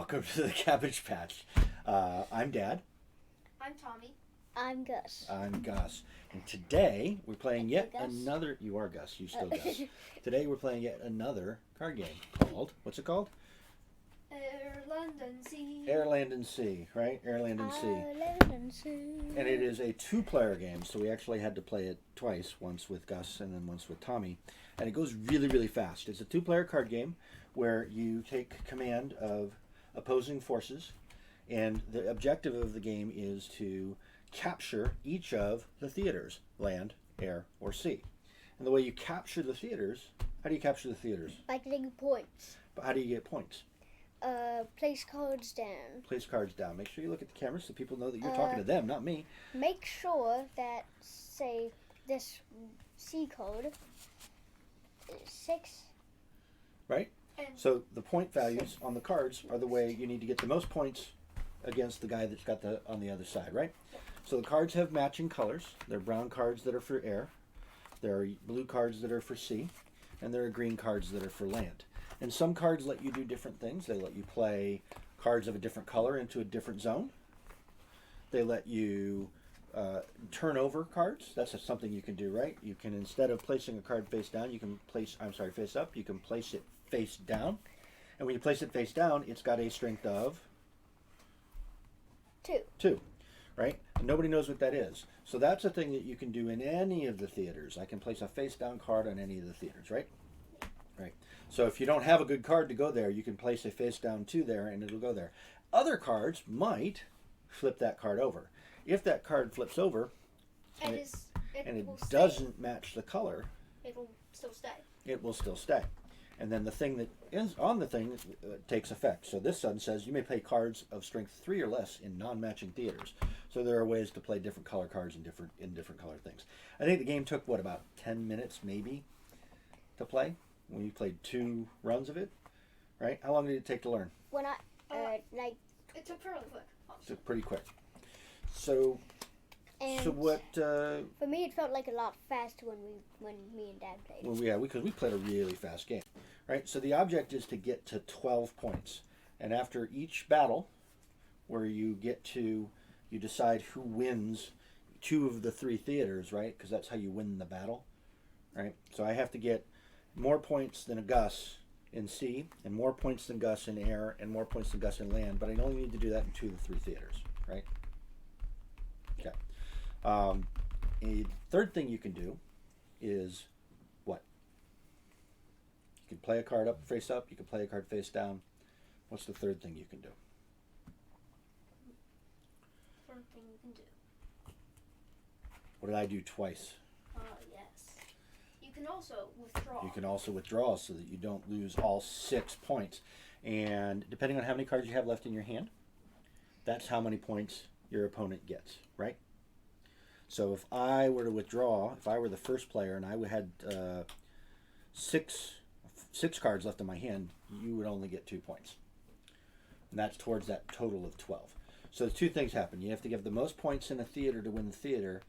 welcome to the Cabbage Patch. I'm Dad. I'm Tommy. I'm Gus. I'm Gus. And today we're playing yet Gus? another. You are Gus. You still Gus. Today we're playing yet another card game called. What's it called? Air, London, Sea. Air, Land, and Sea. Right? Air, Land, and Sea. Land and Sea. And it is a two-player game, so we actually had to play it twice. Once with Gus and then once with Tommy. And it goes really, really fast. It's a two-player card game where you take command of opposing forces, and the objective of the game is to capture each of the theaters: land, air, or sea. And the way you capture the theaters, how do you capture the theaters? By getting points. But how do you get points? Place cards down. Place cards down. Make sure you look at the camera so people know that you're talking to them, not me. Make sure that, say, this C code is 6. Right? And So the point values on the cards are the way you need to get the most points against the guy that's got the on the other side, right? So the cards have matching colors. There are brown cards that are for air, there are blue cards that are for sea, and there are green cards that are for land. And some cards let you do different things. They let you play cards of a different color into a different zone. They let you turn over cards. That's something you can do, right? You can, instead of placing a card face down, you can place, face up. You can place it face down. And when you place it face down, it's got a strength of 2, right? And nobody knows what that is. So that's a thing that you can do in any of the theaters. I can place a face down card on any of the theaters, right? Right. So if you don't have a good card to go there, you can place a face down 2 there and it'll go there. Other cards might flip that card over. If that card flips over and it will stay. doesn't match the color, It'll still stay. it will still stay. And then the thing that is on the thing takes effect. So this one says you may play cards of strength 3 or less in non-matching theaters. So there are ways to play different color cards in different color things. I think the game took, what, about 10 minutes maybe to play? When you played 2 runs of it, right? How long did it take to learn? When I, It took fairly quick. It took pretty quick. So and what? for me it felt like a lot faster when me and Dad played. Well, yeah, because we played a really fast game, right? So the object is to get to 12 points, and after each battle, where you decide who wins 2 of the 3 theaters, right? Because that's how you win the battle, right? So I have to get more points than a Gus in sea, and more points than Gus in air, and more points than Gus in land, but I only need to do that in 2 of the 3 theaters, right? Okay. A third thing you can do is what? You can play a card up, face up, you can play a card face down. What's the third thing you can do? Third thing you can do. What did I do twice? Yes. You can also withdraw. You can also withdraw so that you don't lose all 6 points. And depending on how many cards you have left in your hand, that's how many points your opponent gets, right? So if I were to withdraw, if I were the first player and I had 6 cards left in my hand, you would only get 2 points. And that's towards that total of 12. So 2 things happen. You have to give the most points in a theater to win the theater,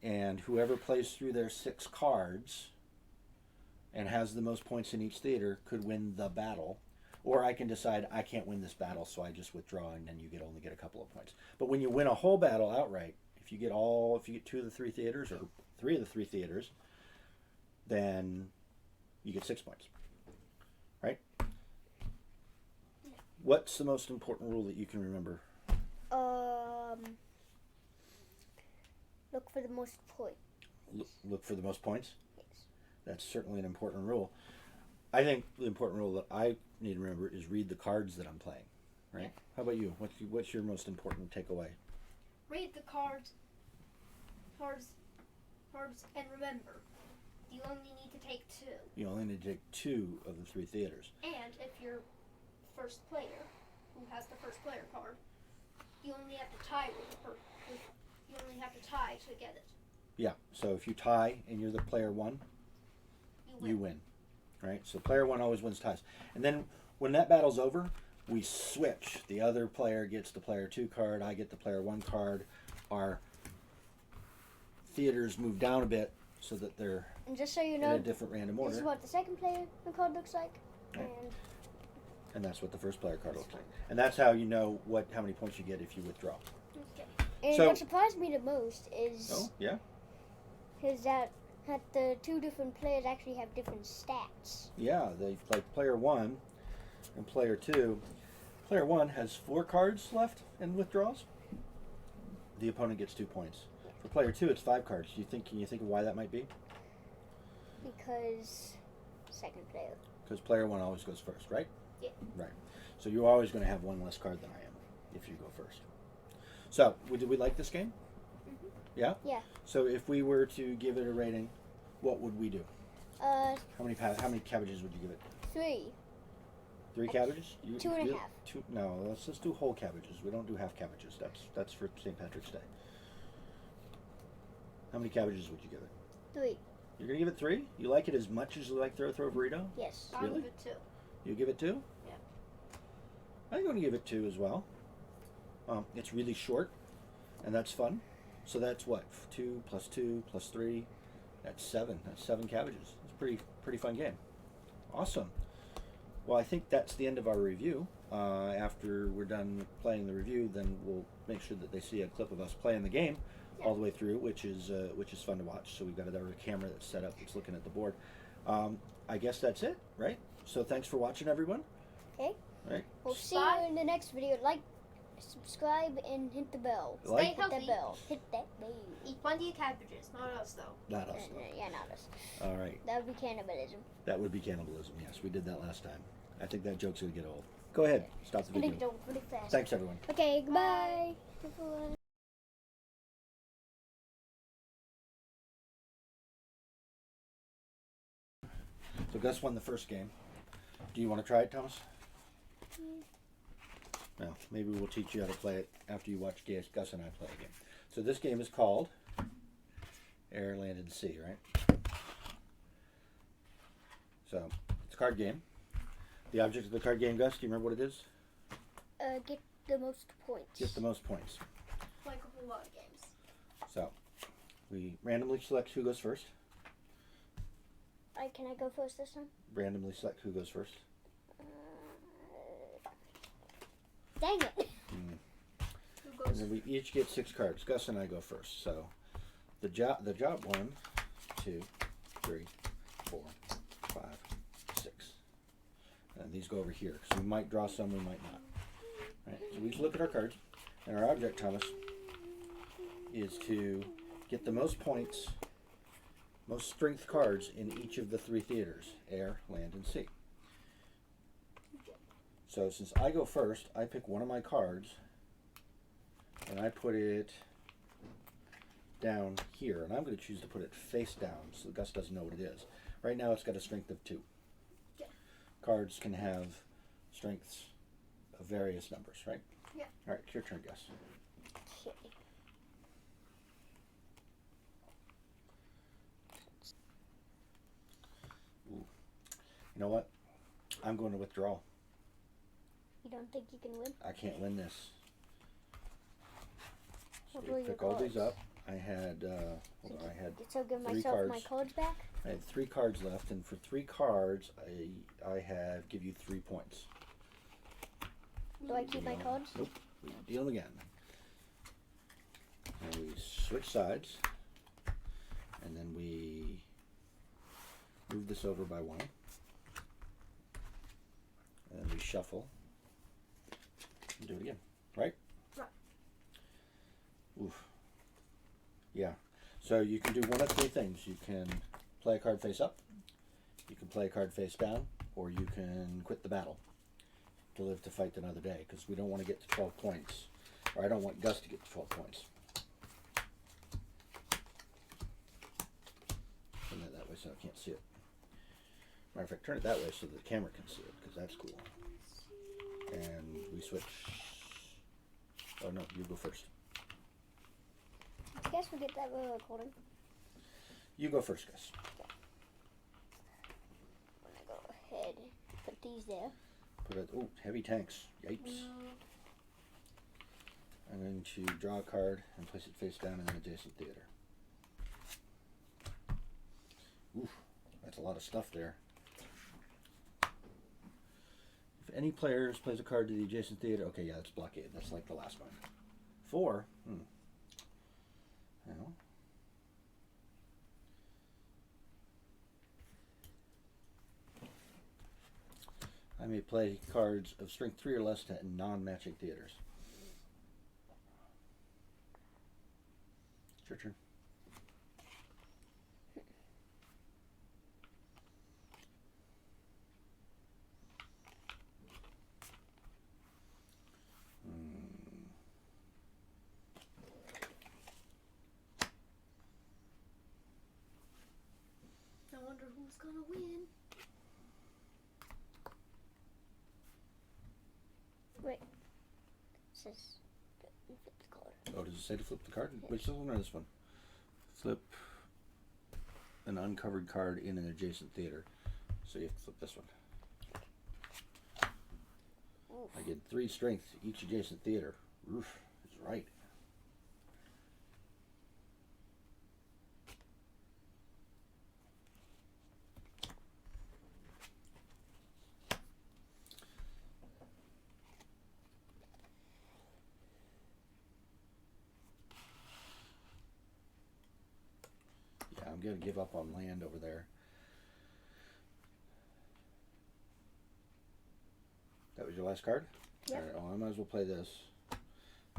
and whoever plays through their 6 cards and has the most points in each theater could win the battle. Or I can decide I can't win this battle, so I just withdraw, and then you only get a couple of points. But when you win a whole battle outright, if you get 2 of the 3 theaters or 3 of the 3 theaters, then you get 6 points, right? What's the most important rule that you can remember? Look for the most points. Look for the most points? Yes. That's certainly an important rule. I think the important rule that I need to remember is read the cards that I'm playing, right? Yeah. How about you? What's your most important takeaway? Read the cards, and remember, you only need to take 2. You only need to take 2 of the 3 theaters. And if you're first player, who has the first player card, you only have to tie with the person. You only have to tie to get it. Yeah, so if you tie and you're the player 1, you win, right? So player 1 always wins ties. And then when that battle's over, we switch. The other player gets the player 2 card, I get the player 1 card. Our theaters move down a bit so that they're And just so you in know, a different random order. this is what the second player card looks like. Right. And And that's what the first player card looks like. And that's how you know how many points you get if you withdraw. Okay. And So- what surprised me the most is Oh, yeah? that the two different players actually have different stats. Yeah, they like player 1 and player 2. Player 1 has 4 cards left in withdrawals. The opponent gets 2 points. For player 2, it's 5 cards. Can you think of why that might be? Because second player. Because player 1 always goes first, right? Yeah. Right. So you're always going to have 1 less card than I am if you go first. So, did we like this game? Mhm. Yeah? Yeah. So if we were to give it a rating, what would we do? Uh, How many cabbages would you give it? 3. 3 cabbages? Two and a half. No, let's just do whole cabbages. We don't do half cabbages. That's for St. Patrick's Day. How many cabbages would you give it? 3. You're gonna give it 3? You like it as much as you like throw burrito? Yes. I'll Really? give it 2. You give it 2? Yeah. I'm going to give it 2 as well. It's really short, and that's fun. So that's what? 2 plus 2 plus 3. That's 7. That's 7 cabbages. It's a pretty fun game. Awesome. Well, I think that's the end of our review. After we're done playing the review, then we'll make sure that they see a clip of us playing the game all the way through, which is fun to watch. So we've got our camera that's set up, that's looking at the board. I guess that's it, right? So thanks for watching, everyone. Okay. All right. We'll see Bye. you in the next video. Like, subscribe, and hit the bell. Like- Stay Hit that healthy. bell. Hit that bell. Eat plenty of cabbages. Not us, though. Not us, though. Yeah, not us. All right. That would be cannibalism. That would be cannibalism. Yes, we did that last time. I think that joke's gonna get old. Go ahead. Stop the Gonna video. go really fast. Thanks, everyone. Okay, goodbye. Everyone. So Gus won the first game. Do you want to try it, Thomas? No. Maybe we'll teach you how to play it after you watch Gus and I play a game. So this game is called Air, Land, and Sea, right? So it's a card game. The object of the card game, Gus, do you remember what it is? Get the most points. Get the most points. Like a whole lot of games. So we randomly select who goes first. Can I go first this time? Randomly select who goes first. Dang it. Who And goes? then we each get 6 cards. Gus and I go first. So the job 1, 2, 3, 4, 5, 6. And these go over here. So we might draw some, we might not. Right. So we each look at our cards, and our object, Thomas, is to get the most points, most strength cards in each of the 3 theaters: air, land, and sea. So since I go first, I pick one of my cards and I put it down here, and I'm going to choose to put it face down so Gus doesn't know what it is. Right now it's got a strength of 2. Yeah. Cards can have strengths of various numbers, right? Yeah. All right, it's your turn, Gus. Okay. Ooh. You know what? I'm going to withdraw. You don't think you can win? I can't win this. So What were we your pick all these cards? up. I had, I had So give 3 myself my cards. cards back? I had 3 cards left, and for 3 cards, I have give you 3 points. Do I keep my Deal. cards? Nope. We deal them again. And we switch sides, and then we move this over by 1, and then we shuffle and do it again. Right? Right. Oof. Yeah. So you can do one of 3 things. You can play a card face up, you can play a card face down, or you can quit the battle to live to fight another day, because we don't want to get to 12 points. Or I don't want Gus to get to 12 points. Turn that way so I can't see it. Matter of fact, turn it that way so the camera can see it, because that's cool. And we switch. Oh no, you go first. I guess we get that we're recording. You go first, Gus. I'm gonna go ahead and put these there. Put it. Oh, heavy tanks. Yikes. I'm going to draw a card and place it face down in an adjacent theater. Oof, that's a lot of stuff there. If any players plays a card to the adjacent theater, okay, yeah, that's blockade. That's like the last one. 4. Well, I may play cards of strength 3 or less to non-matching theaters. It's your turn. I wonder who's gonna win. Wait. It says flip the card. Oh, does it say to flip the card? Which one or this one? Flip an uncovered card in an adjacent theater. So you have to flip this one. Oof. I get 3 strength to each adjacent theater. Oof, is right. Yeah, I'm going to give up on land over there. That was your last card? Yep. All right, well, I might as well play this.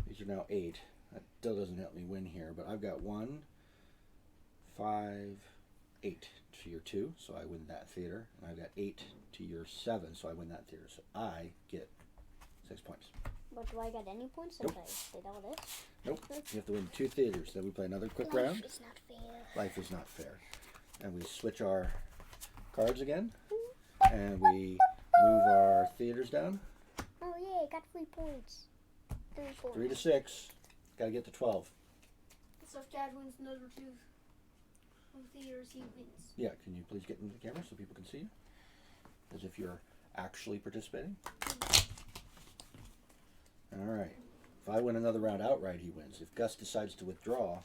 These are now 8. That still doesn't help me win here, but I've got 1, 5, 8 to your 2, so I win that theater. And I've got 8 to your 7, so I win that theater. So I get 6 points. But do I get any points if I did all this? Nope. You have to win 2 theaters. Then we play another quick Life round. is not fair. Life is not fair. And we switch our cards again. And we move our theaters down. Oh yeah, got 3 points. 3 points. 3 to 6. Got to get to 12. So if Dad wins another 2 theaters, he wins. Yeah, can you please get into the camera so people can see you? As if you're actually participating. All right. If I win another round outright, he wins. If Gus decides to withdraw,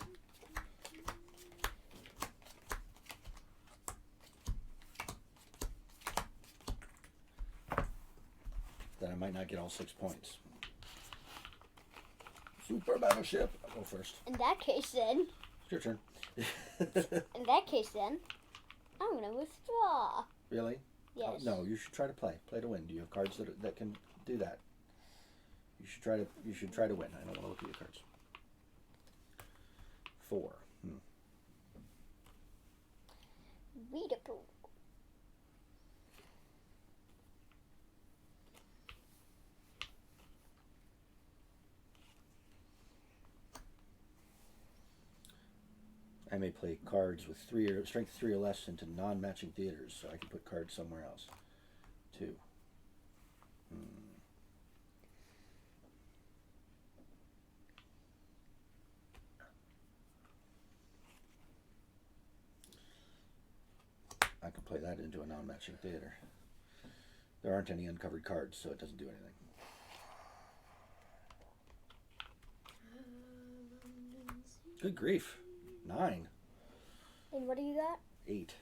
then I might not get all 6 points. Super battleship. I'll go first. In that case then, It's your turn. I'm gonna withdraw. Really? Yes. No, you should try to play. Play to win. Do you have cards that can do that? You should try to win. I don't want to look at your cards. 4. Readable. I may play cards with strength 3 or less into non-matching theaters, so I can put cards somewhere else. 2. I can play that into a non-matching theater. There aren't any uncovered cards, so it doesn't do anything. Good grief. 9. And what do you got? 8.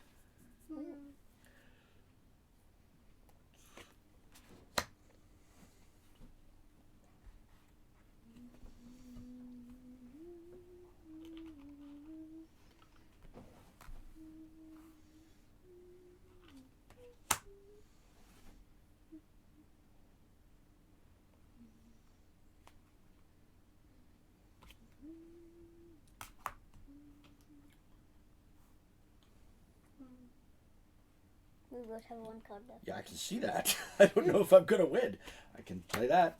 We both have 1 card left. Yeah, I can see that. I don't know if I'm going to win. I can play that.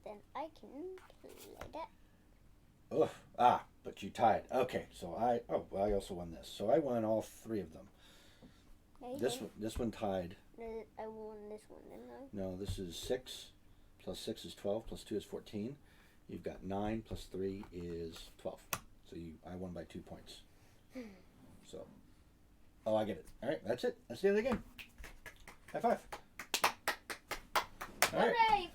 Then I can play that. Oh, but you tied. Okay, so I also won this. So I won all 3 of them. This one tied. I won this one, didn't I? No, this is 6 plus 6 is 12 plus 2 is 14. You've got 9 plus 3 is 12. So I won by 2 points. So, I get it. All right, that's it. That's the end of the game. High five. All right. Hooray!